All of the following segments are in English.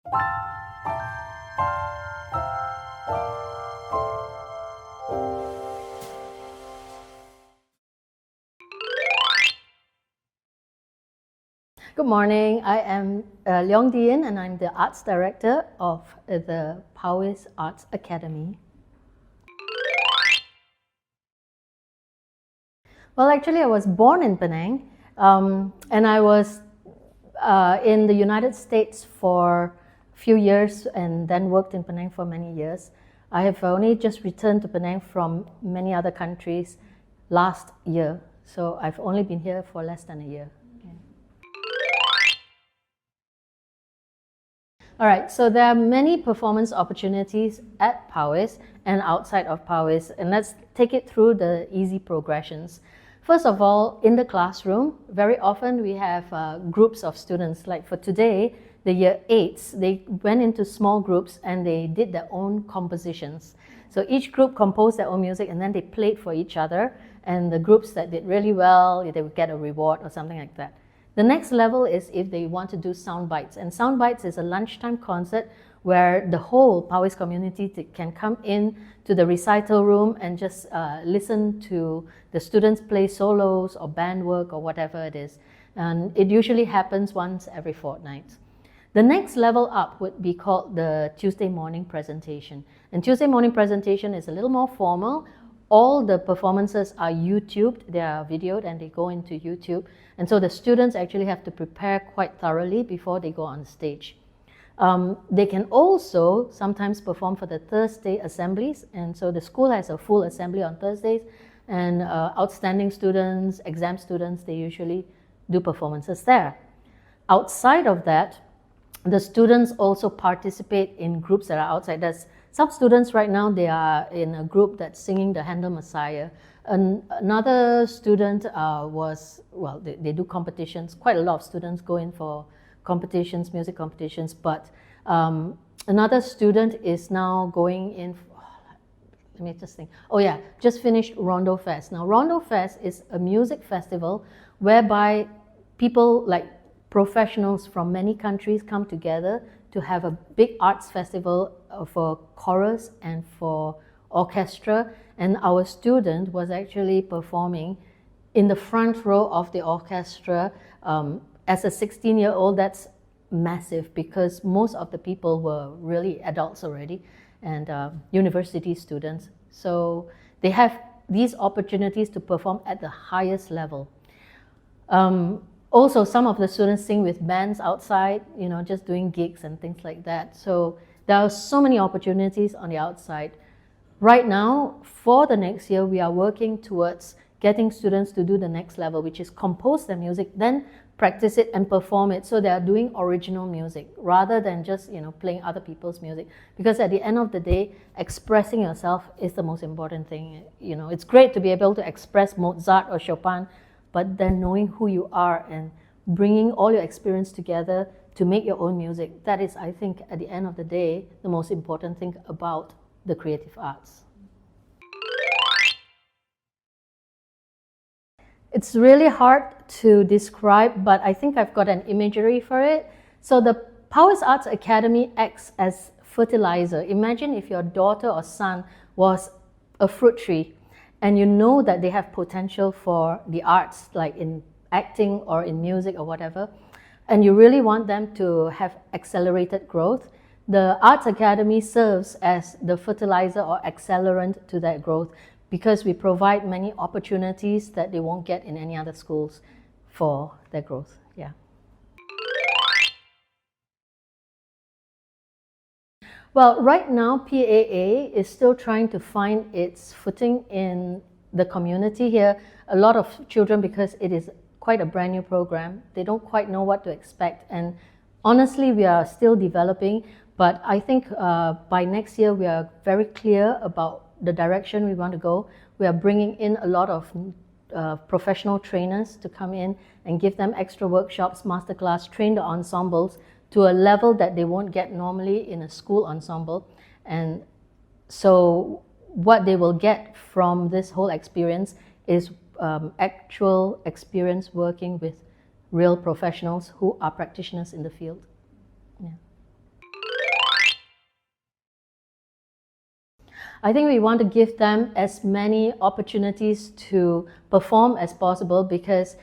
Good morning, I am Leong Dien and I'm the Arts Director of the Powys Arts Academy. Well, actually I was born in Penang and I was in the United States for a few years and then worked in Penang for many years. I have only just returned to Penang from many other countries last year, so I've only been here for less than a year. All right, so there are many performance opportunities at Powys and outside of Powys, and let's take it through the easy progressions. First of all, in the classroom, very often we have groups of students. Like for today, the year 8s, they went into small groups and they did their own compositions. So each group composed their own music and then they played for each other, and the groups that did really well, they would get a reward or something like that. The next level is if they want to do sound bites, and sound bites is a lunchtime concert where the whole Powys community can come in to the recital room and just listen to the students play solos or band work or whatever it is. And it usually happens once every fortnight. The next level up would be called the Tuesday morning presentation. And Tuesday morning presentation is a little more formal. All the performances are YouTubed, they are videoed and they go into YouTube. And so the students actually have to prepare quite thoroughly before they go on stage. They can also sometimes perform for the Thursday assemblies, and so the school has a full assembly on Thursdays, and outstanding students, exam students, they usually do performances there. Outside of that, the students also participate in groups that are outside. There's some students right now, they are in a group that's singing the Handel Messiah. Another student they do competitions. Quite a lot of students go in for competitions, music competitions, but another student is now going in, let me just think. Oh yeah, just finished Rondo Fest. Now Rondo Fest is a music festival whereby people like professionals from many countries come together to have a big arts festival for chorus and for orchestra, and our student was actually performing in the front row of the orchestra. As a 16-year-old, that's massive because most of the people were really adults already and university students. So they have these opportunities to perform at the highest level. Also, some of the students sing with bands outside, just doing gigs and things like that. So there are so many opportunities on the outside. Right now, for the next year, we are working towards getting students to do the next level, which is compose their music, then practice it and perform it. So they are doing original music rather than just playing other people's music. Because at the end of the day, expressing yourself is the most important thing. It's great to be able to express Mozart or Chopin, but then knowing who you are and bringing all your experience together to make your own music, that is, I think, at the end of the day, the most important thing about the creative arts. It's really hard to describe, but I think I've got an imagery for it. So the Powys Arts Academy acts as fertilizer. Imagine if your daughter or son was a fruit tree and you know that they have potential for the arts, like in acting or in music or whatever, and you really want them to have accelerated growth. The Arts Academy serves as the fertilizer or accelerant to that growth because we provide many opportunities that they won't get in any other schools for their growth. Yeah. Well, right now, PAA is still trying to find its footing in the community here. A lot of children, because it is quite a brand new program, they don't quite know what to expect. And honestly, we are still developing, but I think by next year, we are very clear about the direction we want to go. We are bringing in a lot of professional trainers to come in and give them extra workshops, masterclass, train the ensembles to a level that they won't get normally in a school ensemble. And so what they will get from this whole experience is actual experience working with real professionals who are practitioners in the field. Yeah. I think we want to give them as many opportunities to perform as possible, because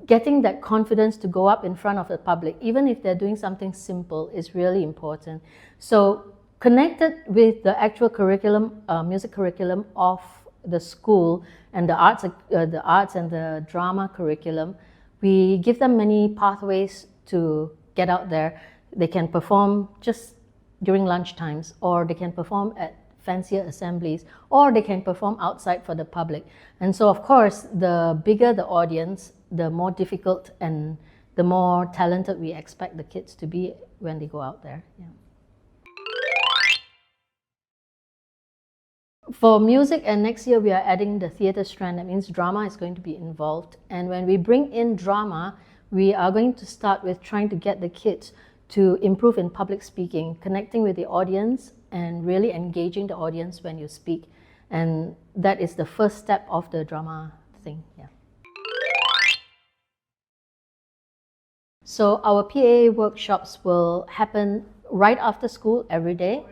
getting that confidence to go up in front of the public, even if they're doing something simple, is really important. So connected with the actual curriculum, music curriculum of the school, and the arts and the drama curriculum, we give them many pathways to get out there. They can perform just during lunch times, or they can perform at fancier assemblies, or they can perform outside for the public. And so, of course, the bigger the audience, the more difficult and the more talented we expect the kids to be when they go out there. Yeah. For music, and next year we are adding the theatre strand. That means drama is going to be involved. And when we bring in drama, we are going to start with trying to get the kids to improve in public speaking, connecting with the audience and really engaging the audience when you speak. And that is the first step of the drama thing. Yeah. So our PAA workshops will happen right after school every day,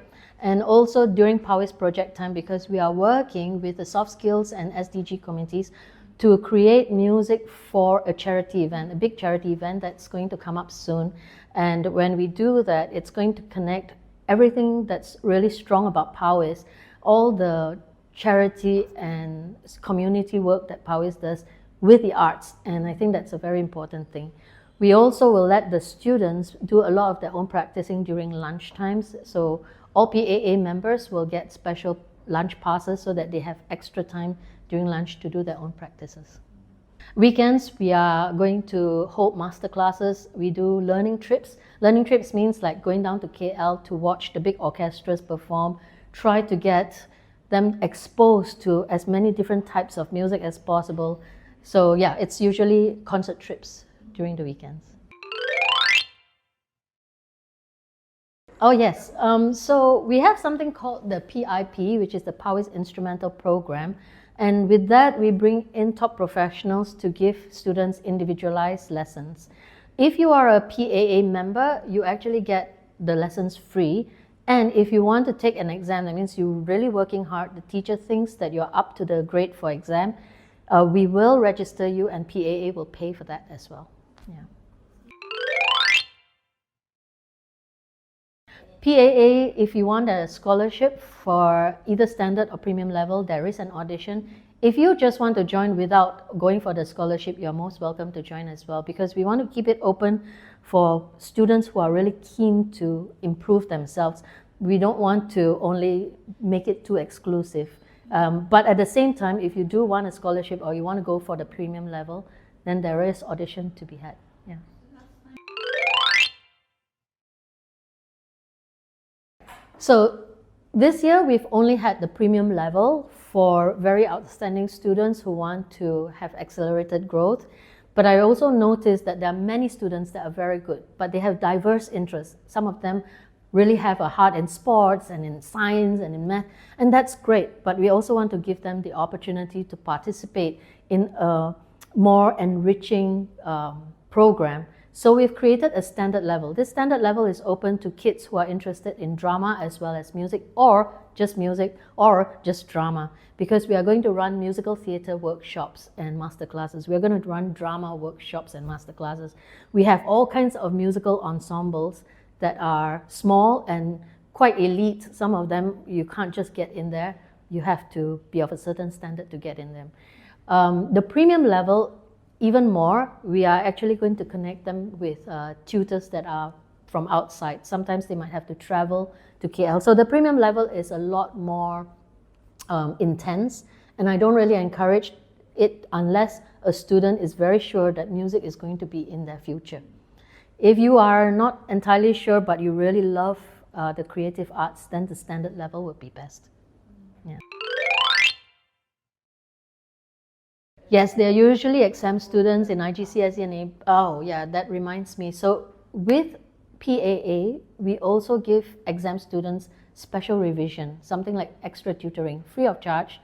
and also during PAWIS project time, because we are working with the soft skills and SDG committees to create music for a charity event, a big charity event that's going to come up soon. And when we do that, it's going to connect everything that's really strong about PAWIS, all the charity and community work that PAWIS does, with the arts. And I think that's a very important thing. We also will let the students do a lot of their own practicing during lunch times. So all PAA members will get special lunch passes so that they have extra time during lunch to do their own practices. Weekends, we are going to hold master classes. We do learning trips. Learning trips means like going down to KL to watch the big orchestras perform, try to get them exposed to as many different types of music as possible. So yeah, it's usually concert trips during the weekends. Oh yes, so we have something called the PIP, which is the PAWIS Instrumental Program. And with that, we bring in top professionals to give students individualized lessons. If you are a PAA member, you actually get the lessons free. And if you want to take an exam, that means you're really working hard, the teacher thinks that you're up to the grade for exam, we will register you, and PAA will pay for that as well. Yeah. PAA, if you want a scholarship for either standard or premium level, there is an audition. If you just want to join without going for the scholarship, you're most welcome to join as well, because we want to keep it open for students who are really keen to improve themselves. We don't want to only make it too exclusive. But at the same time, if you do want a scholarship or you want to go for the premium level, then there is audition to be had. Yeah. So this year, we've only had the premium level for very outstanding students who want to have accelerated growth. But I also noticed that there are many students that are very good, but they have diverse interests. Some of them really have a heart in sports and in science and in math, and that's great. But we also want to give them the opportunity to participate in a more enriching program. So we've created a standard level. This standard level is open to kids who are interested in drama as well as music, or just drama, because we are going to run musical theatre workshops and masterclasses. We're going to run drama workshops and masterclasses. We have all kinds of musical ensembles that are small and quite elite. Some of them you can't just get in there. You have to be of a certain standard to get in them. The premium level, even more, we are actually going to connect them with tutors that are from outside. Sometimes they might have to travel to KL. So the premium level is a lot more intense, and I don't really encourage it unless a student is very sure that music is going to be in their future. If you are not entirely sure, but you really love the creative arts, then the standard level would be best. Yeah. Yes, they're usually exam students in IGCSE and oh yeah, that reminds me. So with PAA, we also give exam students special revision, something like extra tutoring, free of charge,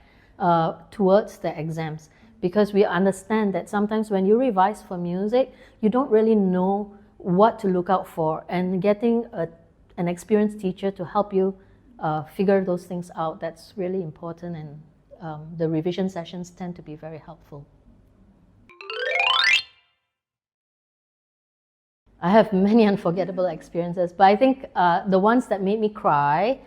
towards the exams. Because we understand that sometimes when you revise for music, you don't really know what to look out for, and getting an experienced teacher to help you figure those things out. That's really important, and the revision sessions tend to be very helpful. I have many unforgettable experiences, but I think the ones that made me cry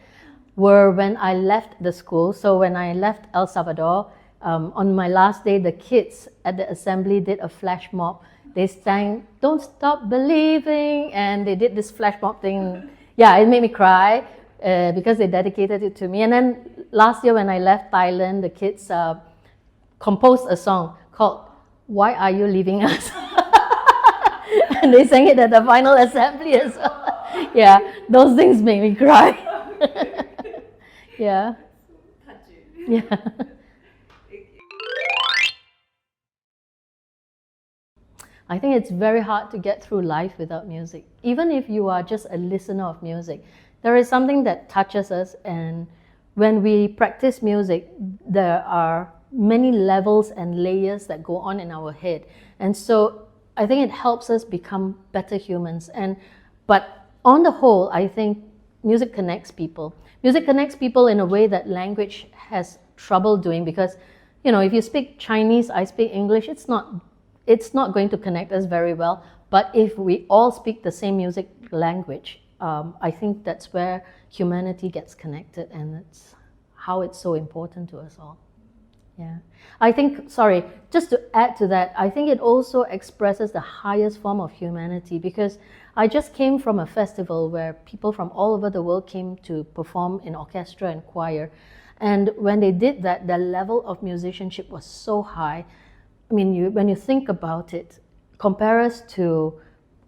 were when I left the school. So when I left El Salvador, on my last day, the kids at the assembly did a flash mob. They sang "Don't Stop Believing," and they did this flash mob thing. Yeah, it made me cry because they dedicated it to me. And then last year when I left Thailand, the kids composed a song called "Why Are You Leaving Us?" And they sang it at the final assembly as well. Yeah, those things make me cry. Yeah. Yeah. I think it's very hard to get through life without music. Even if you are just a listener of music, there is something that touches us, and when we practice music, there are many levels and layers that go on in our head. And so I think it helps us become better humans. But on the whole, I think music connects people. Music connects people in a way that language has trouble doing, because, you know, if you speak Chinese, I speak English, it's not going to connect us very well. But if we all speak the same music language, I think that's where humanity gets connected, and it's how it's so important to us all. Yeah, I think, sorry, just to add to that, I think it also expresses the highest form of humanity, because I just came from a festival where people from all over the world came to perform in orchestra and choir. And when they did that, the level of musicianship was so high. I mean, when you think about it, compare us to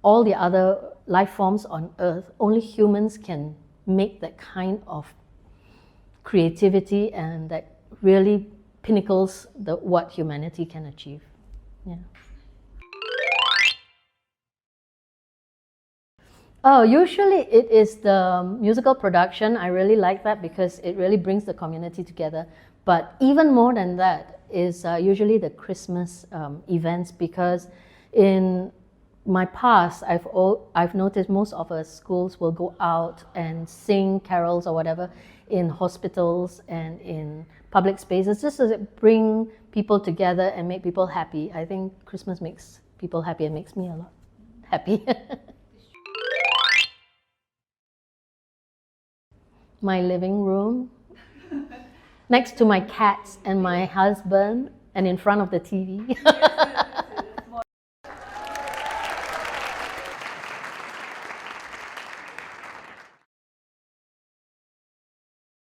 all the other life forms on Earth, only humans can make that kind of creativity, and that really pinnacles what humanity can achieve. Yeah. Oh, usually it is the musical production. I really like that because it really brings the community together. But even more than that is usually the Christmas events, because in my past, I've noticed most of our schools will go out and sing carols or whatever in hospitals and in public spaces, just to bring people together and make people happy. I think Christmas makes people happy and makes me a lot happy. My living room, next to my cats and my husband, and in front of the TV.